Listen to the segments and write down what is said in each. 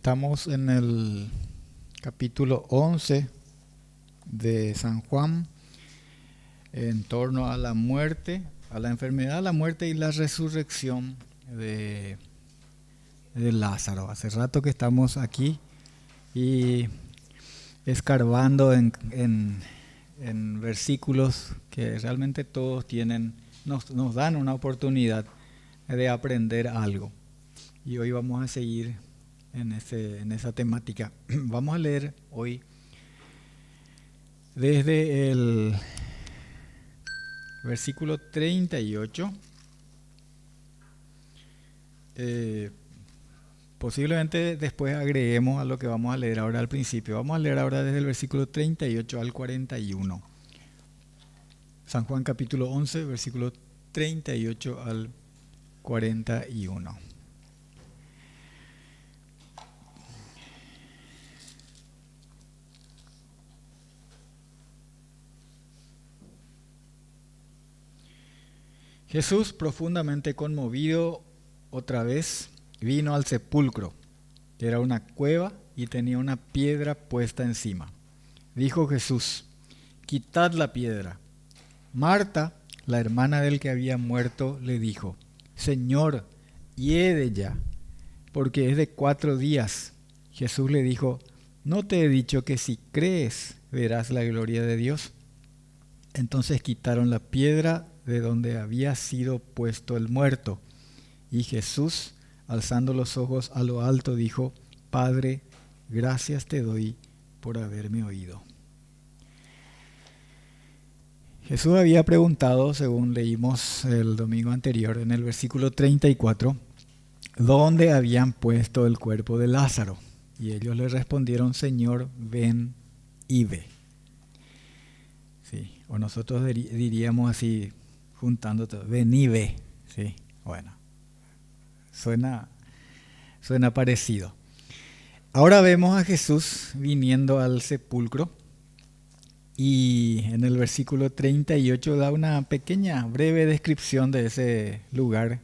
Estamos en el capítulo 11 de San Juan en torno a la muerte, a la enfermedad, la muerte y la resurrección de Lázaro. Hace rato que estamos aquí y escarbando en versículos que realmente todos nos dan una oportunidad de aprender algo. Y hoy vamos a seguir en esa temática. Vamos a leer hoy desde el versículo 38. Posiblemente después agreguemos a lo que vamos a leer ahora al principio. Vamos a leer ahora desde el versículo 38 al 41. San Juan capítulo 11, versículo 38 al 41. Jesús, profundamente conmovido, otra vez vino al sepulcro, que era una cueva y tenía una piedra puesta encima. Dijo Jesús: «Quitad la piedra». Marta, la hermana del que había muerto, le dijo: «Señor, hiede ya, porque es de 4 días». Jesús le dijo: «¿No te he dicho que si crees verás la gloria de Dios?». Entonces quitaron la piedra de donde había sido puesto el muerto. Y Jesús, alzando los ojos a lo alto, dijo: «Padre, gracias te doy por haberme oído». Jesús había preguntado, según leímos el domingo anterior, en el versículo 34, ¿dónde habían puesto el cuerpo de Lázaro? Y ellos le respondieron: «Señor, ven y ve». Sí, o nosotros diríamos así, juntando todo: «Ven y ve». Sí, bueno, suena parecido. Ahora vemos a Jesús viniendo al sepulcro. Y en el versículo 38 da una pequeña, breve descripción de ese lugar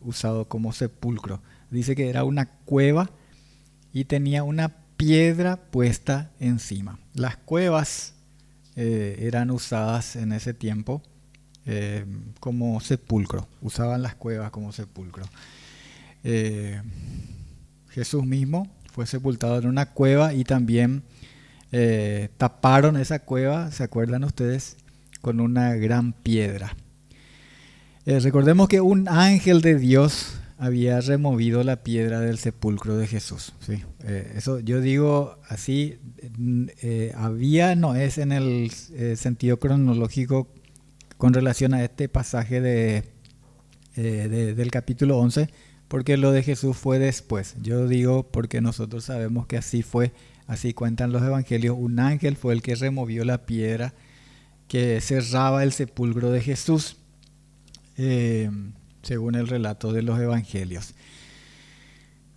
usado como sepulcro. Dice que era una cueva y tenía una piedra puesta encima. Las cuevas eran usadas en ese tiempo como sepulcro. Usaban las cuevas como sepulcro. Jesús mismo fue sepultado en una cueva y también taparon esa cueva, ¿se acuerdan ustedes?, con una gran piedra. Recordemos que un ángel de Dios había removido la piedra del sepulcro de Jesús. ¿Sí? Eso yo digo así, no es en el sentido cronológico con relación a este pasaje del capítulo 11, porque lo de Jesús fue después. Yo digo porque nosotros sabemos que así fue. Así cuentan los evangelios. Un ángel fue el que removió la piedra que cerraba el sepulcro de Jesús, según el relato de los evangelios.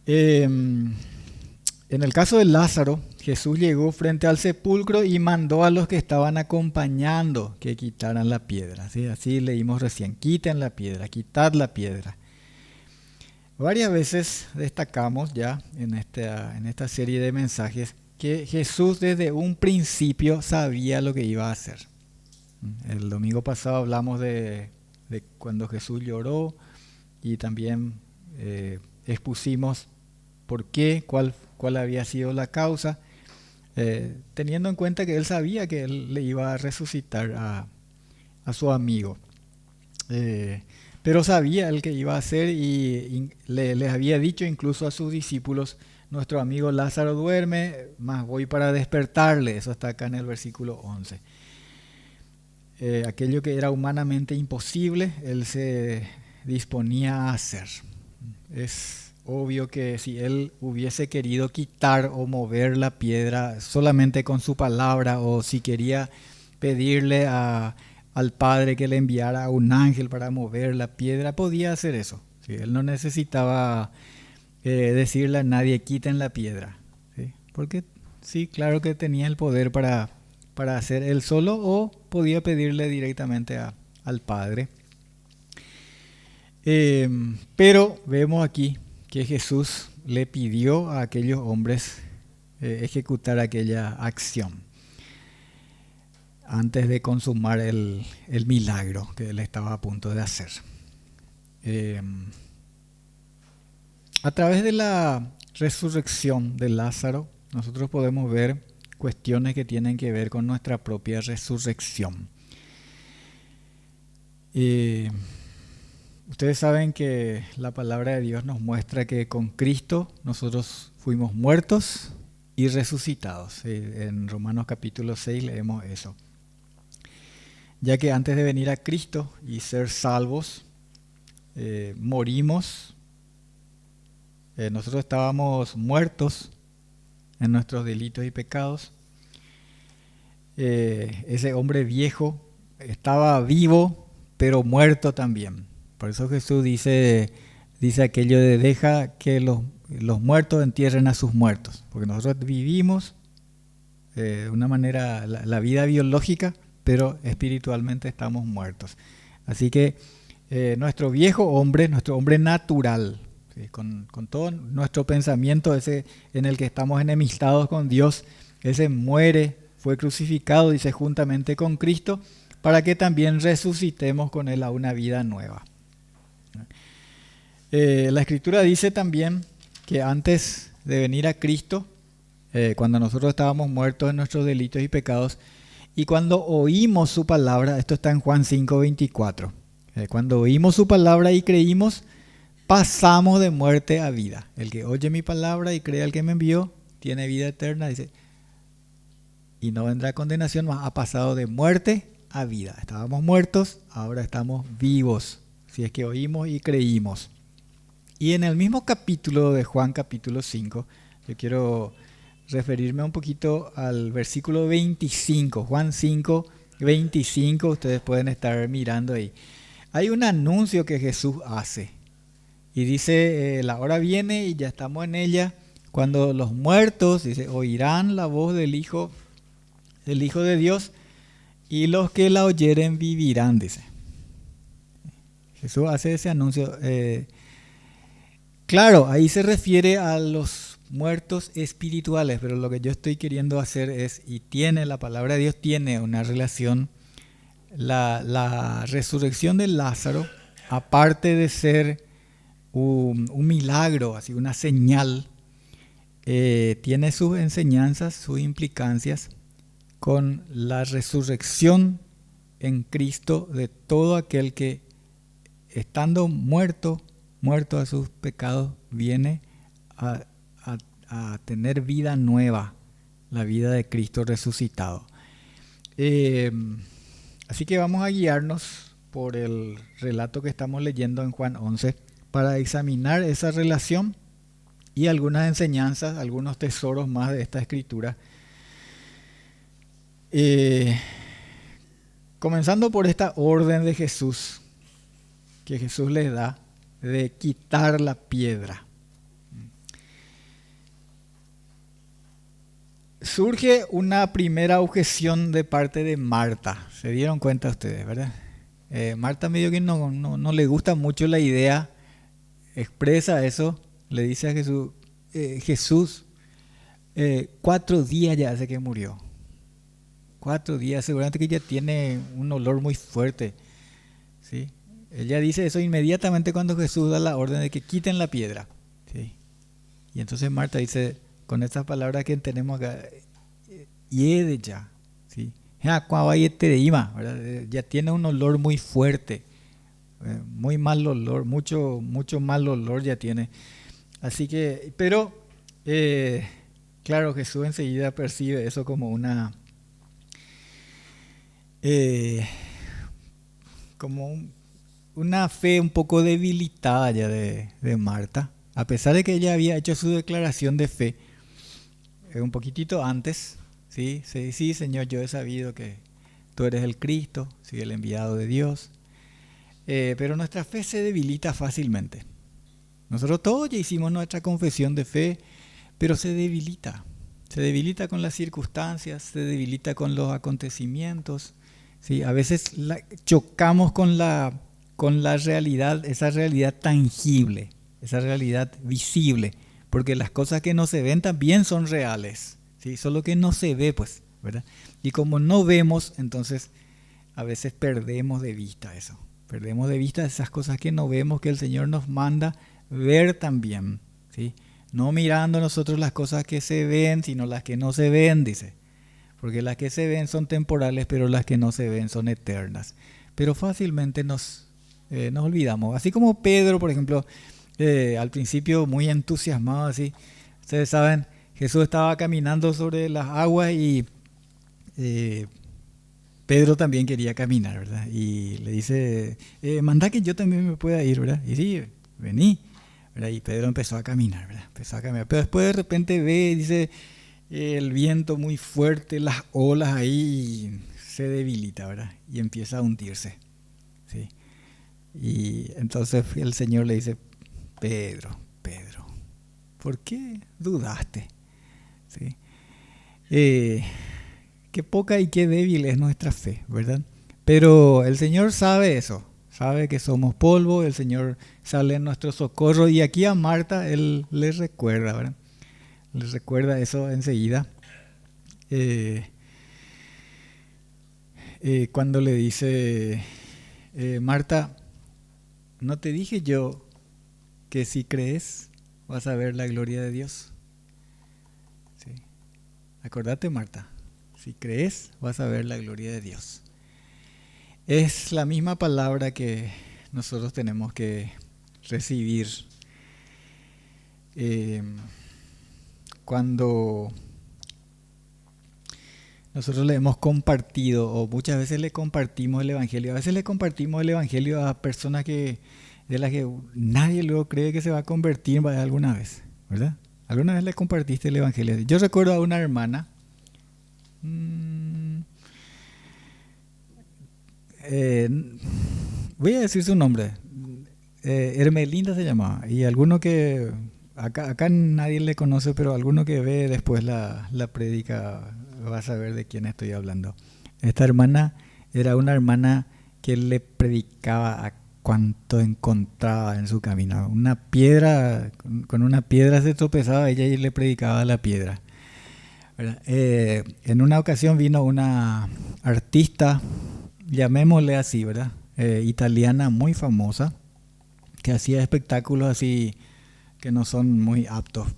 En el caso de Lázaro, Jesús llegó frente al sepulcro y mandó a los que estaban acompañando que quitaran la piedra. ¿Sí? Así leímos recién: quiten la piedra, quitad la piedra. Varias veces destacamos ya en esta serie de mensajes que Jesús desde un principio sabía lo que iba a hacer. El domingo pasado hablamos de cuando Jesús lloró y también expusimos por qué, cuál había sido la causa, teniendo en cuenta que él sabía que él le iba a resucitar a su amigo. Pero sabía el que iba a hacer y les había dicho incluso a sus discípulos: nuestro amigo Lázaro duerme, mas voy para despertarle. Eso está acá en el versículo 11. Aquello que era humanamente imposible, él se disponía a hacer. Es obvio que si él hubiese querido quitar o mover la piedra solamente con su palabra, o si quería pedirle al Padre que le enviara a un ángel para mover la piedra, podía hacer eso. ¿Sí? Él no necesitaba decirle a nadie: quiten la piedra. ¿Sí? Porque sí, claro que tenía el poder para hacer él solo, o podía pedirle directamente al Padre. Pero vemos aquí que Jesús le pidió a aquellos hombres ejecutar aquella acción antes de consumar el milagro que él estaba a punto de hacer. A través de la resurrección de Lázaro, nosotros podemos ver cuestiones que tienen que ver con nuestra propia resurrección. Ustedes saben que la palabra de Dios nos muestra que con Cristo nosotros fuimos muertos y resucitados. En Romanos capítulo 6 leemos eso. Ya que antes de venir a Cristo y ser salvos, morimos. Nosotros estábamos muertos en nuestros delitos y pecados. Ese hombre viejo estaba vivo, pero muerto también. Por eso Jesús dice aquello de deja que los muertos entierren a sus muertos. Porque nosotros vivimos de una manera, la vida biológica, pero espiritualmente estamos muertos. Así que nuestro viejo hombre, nuestro hombre natural, ¿sí? con todo nuestro pensamiento ese en el que estamos enemistados con Dios, ese muere, fue crucificado, dice, juntamente con Cristo, para que también resucitemos con Él a una vida nueva. La Escritura dice también que antes de venir a Cristo, cuando nosotros estábamos muertos en nuestros delitos y pecados, y cuando oímos su palabra, esto está en Juan 5:24, cuando oímos su palabra y creímos, pasamos de muerte a vida. El que oye mi palabra y cree al que me envió, tiene vida eterna, dice, y no vendrá condenación, más ha pasado de muerte a vida. Estábamos muertos, ahora estamos vivos, si es que oímos y creímos. Y en el mismo capítulo de Juan, capítulo 5, yo quiero referirme un poquito al versículo 25, Juan 5, 25, ustedes pueden estar mirando ahí. Hay un anuncio que Jesús hace y dice, la hora viene y ya estamos en ella, cuando los muertos, dice, oirán la voz del Hijo de Dios y los que la oyeren vivirán, dice. Jesús hace ese anuncio. Claro, ahí se refiere a los muertos espirituales, pero lo que yo estoy queriendo hacer es, y tiene la palabra de Dios, tiene una relación, la resurrección de Lázaro, aparte de ser un milagro, así una señal, tiene sus enseñanzas, sus implicancias con la resurrección en Cristo de todo aquel que, estando muerto a sus pecados, viene a tener vida nueva, la vida de Cristo resucitado. Así que vamos a guiarnos por el relato que estamos leyendo en Juan 11 para examinar esa relación y algunas enseñanzas, algunos tesoros más de esta escritura. Comenzando por esta orden de Jesús, que Jesús les da, de quitar la piedra. Surge una primera objeción de parte de Marta. Se dieron cuenta ustedes, ¿verdad? Marta medio que no le gusta mucho la idea, expresa eso, le dice a Jesús, Jesús, 4 días ya hace que murió. 4 días, seguramente que ya tiene un olor muy fuerte, ¿sí? Ella dice eso inmediatamente cuando Jesús da la orden de que quiten la piedra, ¿sí? Y entonces Marta dice, con estas palabras que tenemos acá, hiede ya, ¿sí? Ya tiene un olor muy fuerte, muy mal olor, mucho mal olor ya tiene. Así que, pero, claro, Jesús enseguida percibe eso como una fe un poco debilitada ya de Marta, a pesar de que ella había hecho su declaración de fe un poquitito antes, ¿sí? Sí, Señor, yo he sabido que tú eres el Cristo, ¿sí? El enviado de Dios, pero nuestra fe se debilita fácilmente. Nosotros todos ya hicimos nuestra confesión de fe, pero se debilita con las circunstancias, se debilita con los acontecimientos, ¿sí? A veces chocamos con la realidad, esa realidad tangible, esa realidad visible, porque las cosas que no se ven también son reales, ¿sí? Solo que no se ve, pues, ¿verdad? Y como no vemos, entonces a veces perdemos de vista eso. Perdemos de vista esas cosas que no vemos, que el Señor nos manda ver también, ¿sí? No mirando nosotros las cosas que se ven, sino las que no se ven, dice. Porque las que se ven son temporales, pero las que no se ven son eternas. Pero fácilmente nos olvidamos. Así como Pedro, por ejemplo, al principio muy entusiasmado, así. Ustedes saben, Jesús estaba caminando sobre las aguas y Pedro también quería caminar, ¿verdad? Y le dice, manda que yo también me pueda ir, ¿verdad? Y sí, vení, ¿verdad? Y Pedro empezó a caminar, ¿verdad? Empezó a caminar. Pero después de repente ve, dice, el viento muy fuerte, las olas ahí, se debilita, ¿verdad? Y empieza a hundirse, ¿sí? Y entonces el Señor le dice, Pedro, Pedro, ¿por qué dudaste? ¿Sí? Qué poca y qué débil es nuestra fe, ¿verdad? Pero el Señor sabe eso, sabe que somos polvo, el Señor sale en nuestro socorro y aquí a Marta Él le recuerda, ¿verdad? Le recuerda eso enseguida. Cuando le dice, Marta, ¿no te dije yo que si crees vas a ver la gloria de Dios? ¿Sí? Acordate, Marta, si crees vas a ver la gloria de Dios. Es la misma palabra que nosotros tenemos que recibir cuando nosotros le hemos compartido, o muchas veces le compartimos el Evangelio. A veces le compartimos el Evangelio a personas de las que nadie luego cree que se va a convertir alguna vez, ¿verdad? ¿Alguna vez le compartiste el Evangelio? Yo recuerdo a una hermana, voy a decir su nombre, Hermelinda se llamaba, y alguno que, acá nadie le conoce, pero alguno que ve después la prédica va a saber de quién estoy hablando. Esta hermana era una hermana que le predicaba a cuanto encontraba en su camino. Una piedra, con una piedra se tropezaba ella y le predicaba a la piedra. En una ocasión vino una artista, llamémosle así, ¿verdad? Italiana muy famosa, que hacía espectáculos así que no son muy aptos,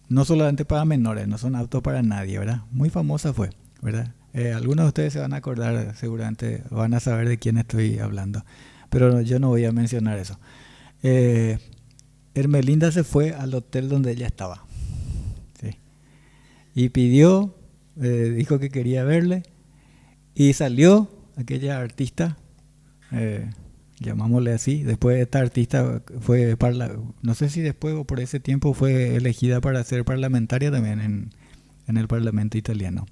no solamente para menores, no son aptos para nadie, ¿verdad? Muy famosa fue, ¿verdad? Algunos de ustedes se van a acordar, seguramente van a saber de quién estoy hablando, pero yo no voy a mencionar eso. Hermelinda se fue al hotel donde ella estaba, ¿sí? Y pidió, dijo que quería verle, y salió aquella artista, llamámosle así. Después esta artista fue, no sé si después o por ese tiempo fue elegida para ser parlamentaria también en el Parlamento italiano.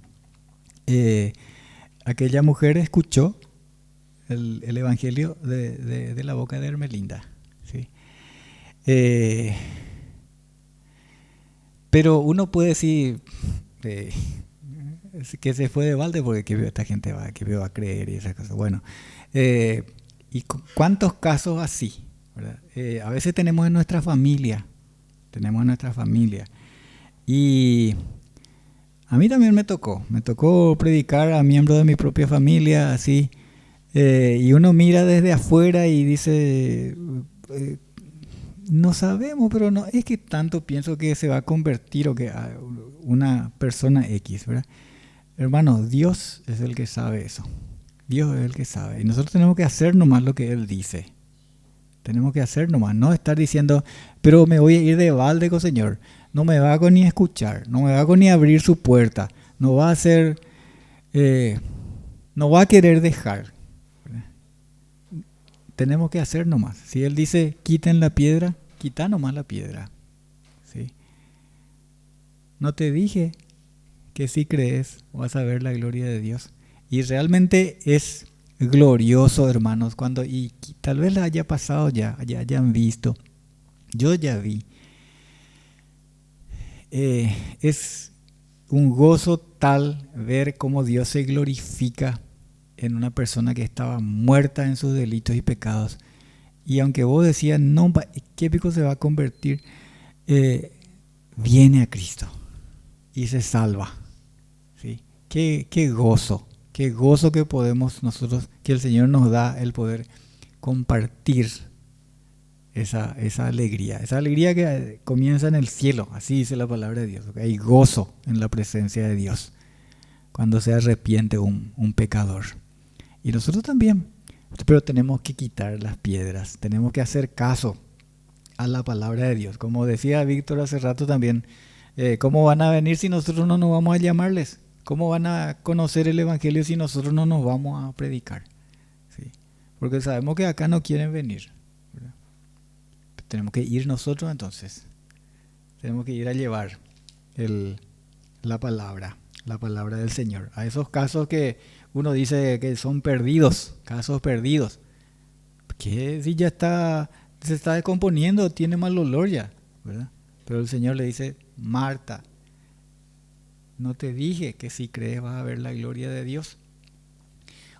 Aquella mujer escuchó el Evangelio de la boca de Hermelinda, ¿sí? Pero uno puede decir que se fue de balde porque que esta gente va a creer y esas cosas. Bueno, ¿y cuántos casos así, ¿verdad? A veces tenemos en nuestra familia, y a mí también me tocó predicar a miembros de mi propia familia, así, y uno mira desde afuera y dice, no sabemos, pero no es que tanto pienso que se va a convertir o que a una persona X, ¿verdad? Hermano, Dios es el que sabe eso. Dios es el que sabe. Y nosotros tenemos que hacer nomás lo que Él dice. Tenemos que hacer nomás. No estar diciendo, pero me voy a ir de balde con Señor. No me va a ni escuchar. No me va a ni abrir su puerta. No va a hacer... no va a querer dejar. Tenemos que hacer nomás. Si Él dice, quiten la piedra, quita nomás la piedra. ¿Sí? No te dije que si crees vas a ver la gloria de Dios. Y realmente es glorioso, hermanos, cuando, y tal vez les haya pasado ya hayan visto, yo ya vi, es un gozo tal ver cómo Dios se glorifica en una persona que estaba muerta en sus delitos y pecados. Y aunque vos decías, no, ¿qué pico se va a convertir? viene a Cristo y se salva. ¿Sí? Qué gozo que podemos nosotros, que el Señor nos da el poder compartir esa alegría que comienza en el cielo, así dice la palabra de Dios. Hay gozo en la presencia de Dios cuando se arrepiente un pecador. Y nosotros también, pero tenemos que quitar las piedras, tenemos que hacer caso a la palabra de Dios. Como decía Víctor hace rato también, ¿cómo van a venir si nosotros no nos vamos a llamarles? ¿Cómo van a conocer el Evangelio si nosotros no nos vamos a predicar? ¿Sí? Porque sabemos que acá no quieren venir, ¿verdad? Tenemos que ir nosotros entonces. Tenemos que ir a llevar la palabra del Señor. A esos casos que uno dice que son perdidos, casos perdidos. Que si ya se está descomponiendo, tiene mal olor ya, ¿verdad? Pero el Señor le dice, Marta, no te dije que si crees vas a ver la gloria de Dios.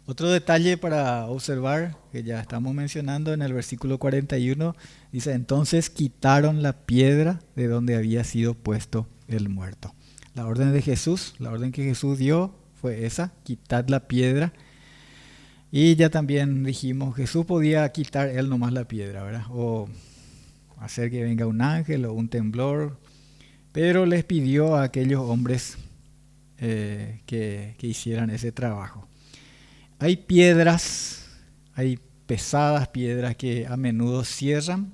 Otro detalle para observar, que ya estamos mencionando en el versículo 41, dice, entonces quitaron la piedra de donde había sido puesto el muerto. La orden de Jesús, la orden que Jesús dio fue esa, quitad la piedra. Y ya también dijimos, Jesús podía quitar él nomás la piedra, ¿verdad? O hacer que venga un ángel o un temblor, pero les pidió a aquellos hombres que hicieran ese trabajo. Hay piedras, hay pesadas piedras que a menudo cierran,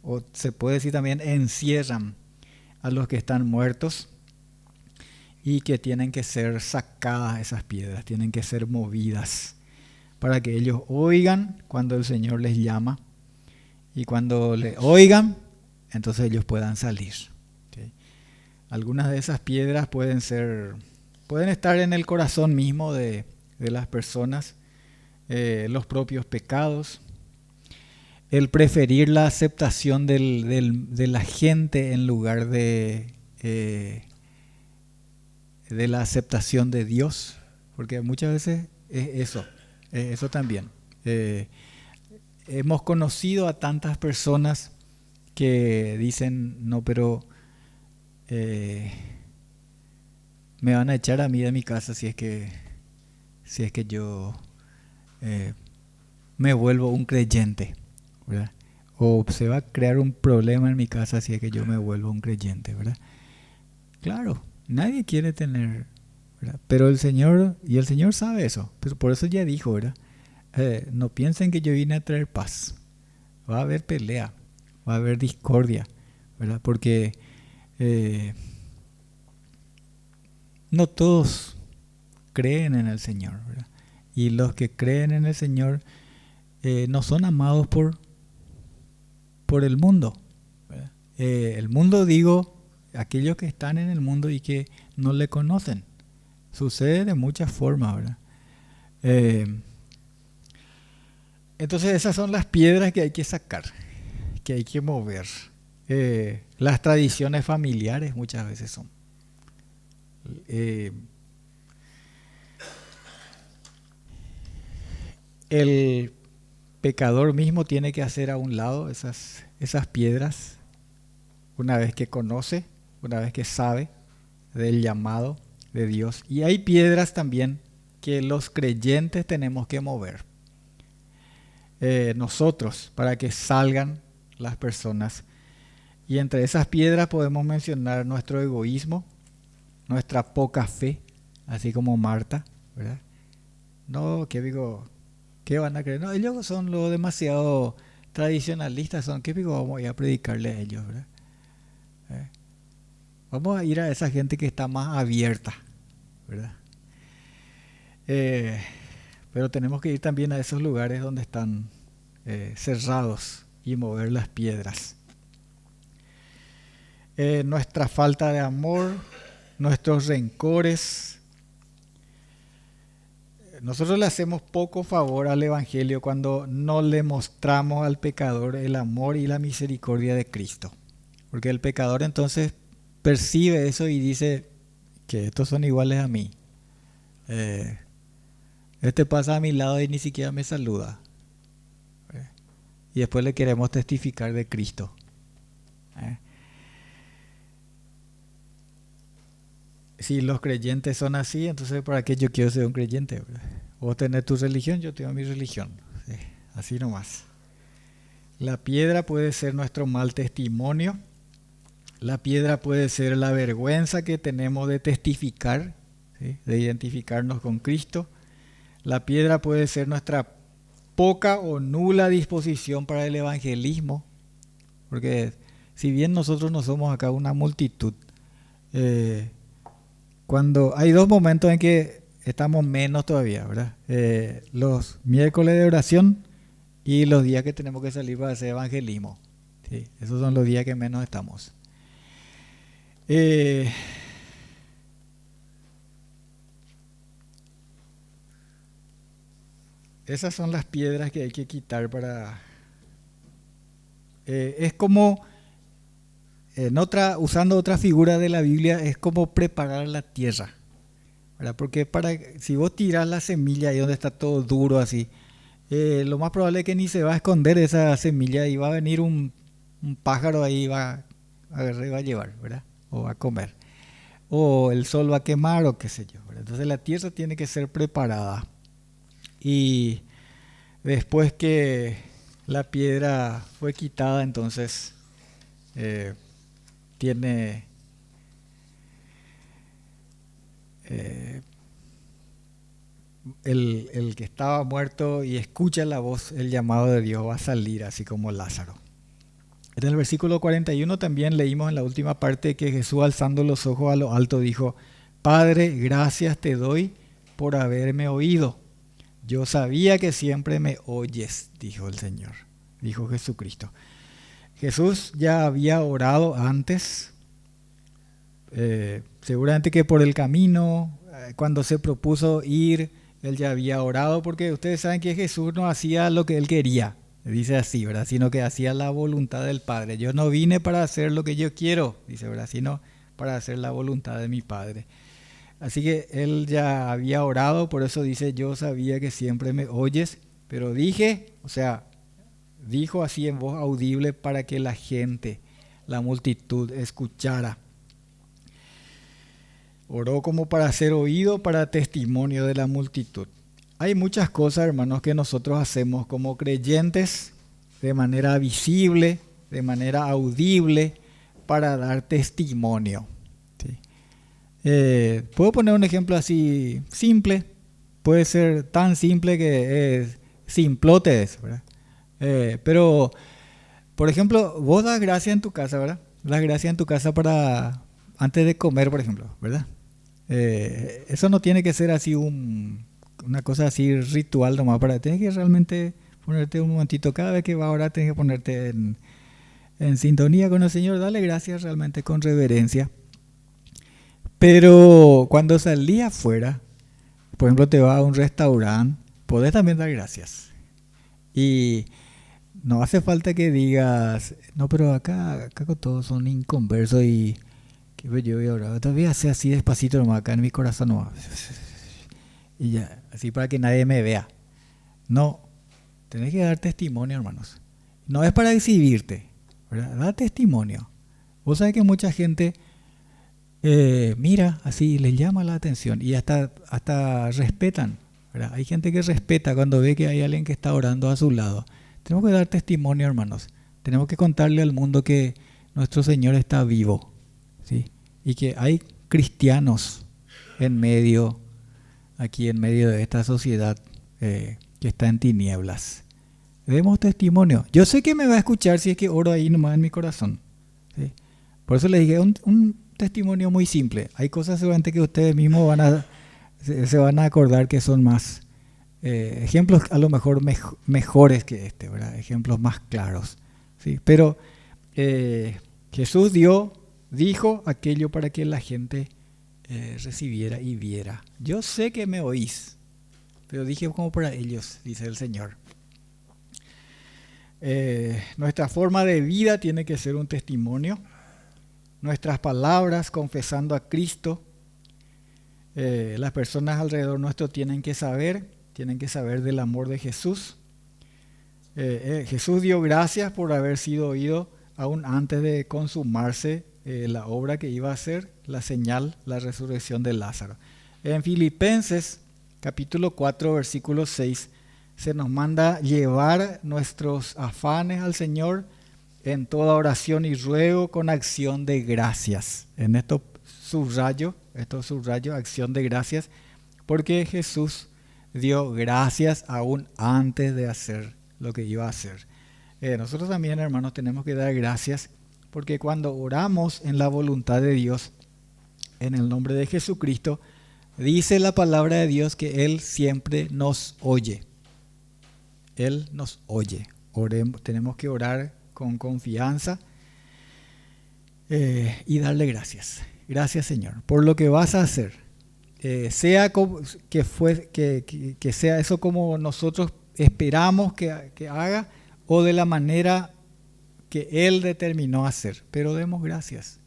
o se puede decir también encierran a los que están muertos y que tienen que ser sacadas esas piedras, tienen que ser movidas para que ellos oigan cuando el Señor les llama y cuando le oigan, entonces ellos puedan salir. ¿Sí? Algunas de esas piedras pueden estar en el corazón mismo de las personas, los propios pecados, el preferir la aceptación de la gente en lugar de la aceptación de Dios, porque muchas veces es eso también. Hemos conocido a tantas personas que dicen, no, pero me van a echar a mí de mi casa si es que yo me vuelvo un creyente, ¿verdad? O se va a crear un problema en mi casa si es que yo me vuelvo un creyente, ¿verdad? Claro, nadie quiere tener, ¿verdad? Pero el Señor sabe eso, pero por eso ya dijo, ¿verdad? No piensen que yo vine a traer paz. Va a haber pelea, va a haber discordia, ¿verdad? Porque no todos creen en el Señor, ¿verdad? Y los que creen en el Señor no son amados por el mundo, ¿verdad? El mundo, digo, aquellos que están en el mundo y que no le conocen. Sucede de muchas formas, ¿verdad? Entonces esas son las piedras que hay que sacar, que hay que mover. Las tradiciones familiares muchas veces son. El pecador mismo tiene que hacer a un lado esas piedras una vez que conoce, una vez que sabe del llamado de Dios. Y hay piedras también que los creyentes tenemos que mover. Nosotros, para que salgan las personas. Y entre esas piedras podemos mencionar nuestro egoísmo, nuestra poca fe, así como Marta, ¿verdad? No, que digo, ¿qué van a creer? No, ellos son lo demasiado tradicionalistas, ¿qué digo? Vamos a ir a predicarle a ellos, ¿verdad? Vamos a ir a esa gente que está más abierta, ¿verdad? Pero tenemos que ir también a esos lugares donde están cerrados y mover las piedras. Nuestra falta de amor, nuestros rencores. Nosotros le hacemos poco favor al Evangelio cuando no le mostramos al pecador el amor y la misericordia de Cristo. Porque el pecador entonces percibe eso y dice que estos son iguales a mí. Este pasa a mi lado y ni siquiera me saluda. Y después le queremos testificar de Cristo. si los creyentes son así, entonces ¿para qué yo quiero ser un creyente? Vos tenés tu religión, yo tengo mi religión. Sí, así nomás. La piedra puede ser nuestro mal testimonio. La piedra puede ser la vergüenza que tenemos de testificar, ¿sí? De identificarnos con Cristo. La piedra puede ser nuestra poca o nula disposición para el evangelismo, porque si bien nosotros no somos acá una multitud, cuando hay dos momentos en que estamos menos todavía, ¿verdad? Los miércoles de oración y los días que tenemos que salir para hacer evangelismo. ¿Sí? Esos son los días que menos estamos. Esas son las piedras que hay que quitar para... es como, usando otra figura de la Biblia, es como preparar la tierra, ¿verdad? Porque si vos tirás la semilla ahí donde está todo duro así, lo más probable es que ni se va a esconder esa semilla y va a venir un pájaro ahí y va a agarrar y va a llevar, ¿verdad? O a comer. O el sol va a quemar o qué sé yo, ¿verdad? Entonces la tierra tiene que ser preparada. Y después que la piedra fue quitada, entonces tiene el que estaba muerto y escucha la voz, el llamado de Dios, va a salir así como Lázaro. En el versículo 41 también leímos en la última parte que Jesús, alzando los ojos a lo alto, dijo: Padre, gracias te doy por haberme oído. Yo sabía que siempre me oyes, dijo el Señor, dijo Jesucristo. Jesús ya había orado antes, seguramente que por el camino, cuando se propuso ir, él ya había orado, porque ustedes saben que Jesús no hacía lo que él quería, dice así, ¿verdad? Sino que hacía la voluntad del Padre. Yo no vine para hacer lo que yo quiero, dice, ¿verdad? Sino para hacer la voluntad de mi Padre. Así que él ya había orado, por eso dice: yo sabía que siempre me oyes, pero dije, o sea, dijo así en voz audible para que la gente, la multitud, escuchara. Oró como para ser oído, para testimonio de la multitud. Hay muchas cosas, hermanos, que nosotros hacemos como creyentes de manera visible, de manera audible, para dar testimonio. ¿Sí? Puedo poner un ejemplo así simple, puede ser tan simple que es simplote, ¿verdad? Pero, por ejemplo, vos das gracias en tu casa, ¿verdad? Das gracias en tu casa antes de comer, por ejemplo, ¿verdad? Eso no tiene que ser así una cosa así ritual nomás, tienes que realmente ponerte un momentito, cada vez que vas a orar tienes que ponerte en sintonía con el Señor, dale gracias realmente con reverencia. Pero cuando salís afuera, por ejemplo, te vas a un restaurante, podés también dar gracias. Y no hace falta que digas, no, pero acá todos son inconversos y que yo voy a orar, todavía hace así despacito nomás, acá en mi corazón nomás. Y ya, así para que nadie me vea. No, tenés que dar testimonio, hermanos. No es para exhibirte, ¿verdad? Da testimonio. Vos sabés que mucha gente mira así, les llama la atención y hasta respetan, ¿verdad? Hay gente que respeta cuando ve que hay alguien que está orando a su lado. Tenemos que dar testimonio, hermanos. Tenemos que contarle al mundo que nuestro Señor está vivo, ¿sí? Y que hay cristianos aquí en medio de esta sociedad que está en tinieblas. Demos testimonio. Yo sé que me va a escuchar si es que oro ahí nomás en mi corazón, ¿sí? Por eso les dije un testimonio muy simple. Hay cosas seguramente que ustedes mismos se van a acordar que son más ejemplos a lo mejor mejores que este, ¿verdad? Ejemplos más claros, ¿sí? Pero Jesús dijo aquello para que la gente recibiera y viera. Yo sé que me oís, pero dije como para ellos, dice el Señor. Nuestra forma de vida tiene que ser un testimonio. Nuestras palabras confesando a Cristo, las personas alrededor nuestro tienen que saber del amor de Jesús. Jesús dio gracias por haber sido oído aún antes de consumarse la obra que iba a hacer, la señal, la resurrección de Lázaro. En Filipenses capítulo 4, versículo 6, se nos manda llevar nuestros afanes al Señor en toda oración y ruego con acción de gracias. En esto subrayo, acción de gracias, porque Jesús dio gracias aún antes de hacer lo que iba a hacer. Nosotros también, hermanos, tenemos que dar gracias, porque cuando oramos en la voluntad de Dios, en el nombre de Jesucristo, dice la palabra de Dios que Él siempre nos oye. Él nos oye. Tenemos que orar con confianza y darle gracias. Gracias, Señor, por lo que vas a hacer. Sea que sea eso como nosotros esperamos que haga, o de la manera que Él determinó hacer. Pero demos gracias.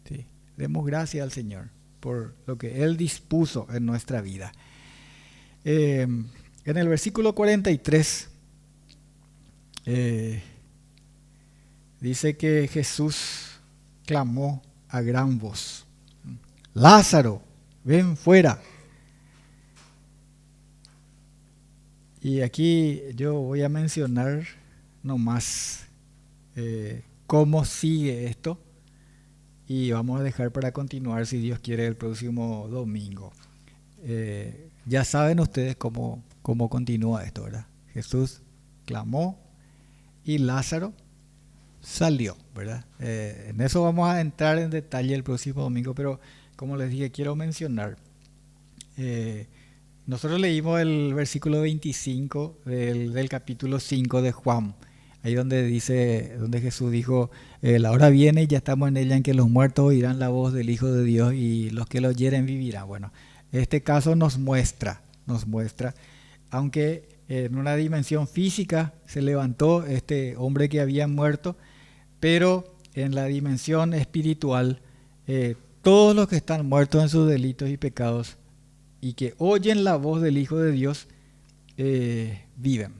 ¿Sí? Demos gracias al Señor por lo que Él dispuso en nuestra vida. En el versículo 43 dice que Jesús clamó a gran voz: Lázaro, ven fuera. Y aquí yo voy a mencionar nomás cómo sigue esto, y vamos a dejar para continuar, si Dios quiere, el próximo domingo. Ya saben ustedes cómo continúa esto, ¿verdad? Jesús clamó y Lázaro salió, ¿verdad? En eso vamos a entrar en detalle el próximo domingo, pero como les dije, quiero mencionar, nosotros leímos el versículo 25 del capítulo 5 de Juan, ahí donde Jesús dijo, la hora viene y ya estamos en ella, en que los muertos oirán la voz del Hijo de Dios y los que lo oyeren vivirán. Bueno, este caso nos muestra, aunque en una dimensión física se levantó este hombre que había muerto, pero en la dimensión espiritual, todos los que están muertos en sus delitos y pecados y que oyen la voz del Hijo de Dios, viven.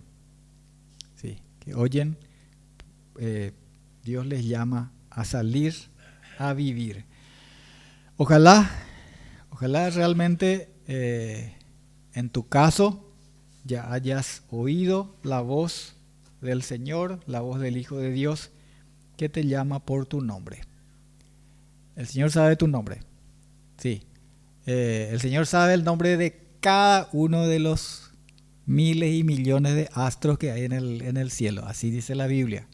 Sí, que oyen, Dios les llama a salir, a vivir. Ojalá realmente en tu caso ya hayas oído la voz del Señor, la voz del Hijo de Dios, que te llama por tu nombre. El Señor sabe tu nombre. Sí. El Señor sabe el nombre de cada uno de los miles y millones de astros que hay en el cielo. Así dice la Biblia.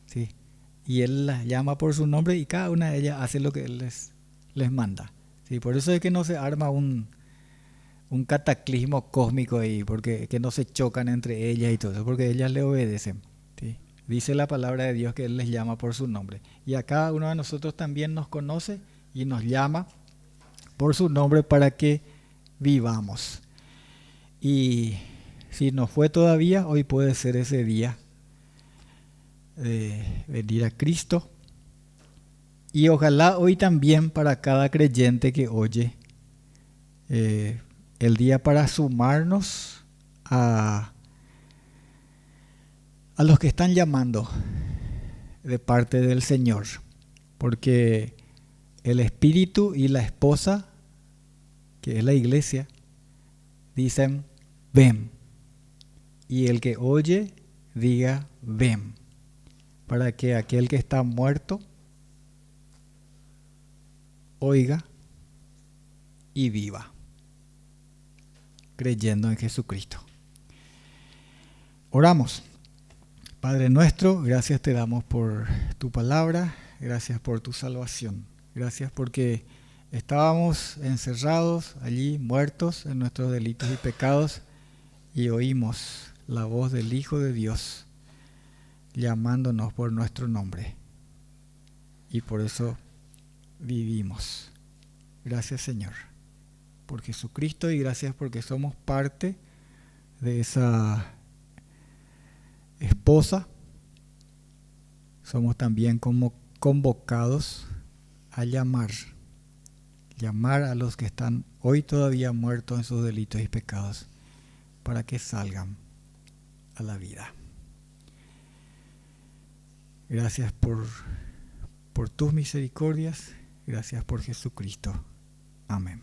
Sí. Y Él las llama por su nombre y cada una de ellas hace lo que Él les manda. Sí. Por eso es que no se arma un cataclismo cósmico ahí, porque que no se chocan entre ellas y todo eso, porque ellas le obedecen. ¿Sí? Dice la palabra de Dios que Él les llama por su nombre. Y a cada uno de nosotros también nos conoce y nos llama por su nombre para que vivamos. Y si no fue todavía, hoy puede ser ese día de venir a Cristo. Y ojalá hoy también para cada creyente que oye, el día para sumarnos a los que están llamando de parte del Señor, porque el Espíritu y la esposa, que es la iglesia, dicen ven, y el que oye diga ven, para que aquel que está muerto oiga y viva, creyendo en Jesucristo. Oramos. Padre nuestro, gracias te damos por tu palabra, gracias por tu salvación, gracias porque estábamos encerrados allí, muertos en nuestros delitos y pecados, y oímos la voz del Hijo de Dios llamándonos por nuestro nombre, y por eso vivimos. Gracias, Señor, por Jesucristo, y gracias porque somos parte de esa esposa. Somos también como convocados a llamar a los que están hoy todavía muertos en sus delitos y pecados, para que salgan a la vida. Gracias por tus misericordias. Gracias por Jesucristo. Amén.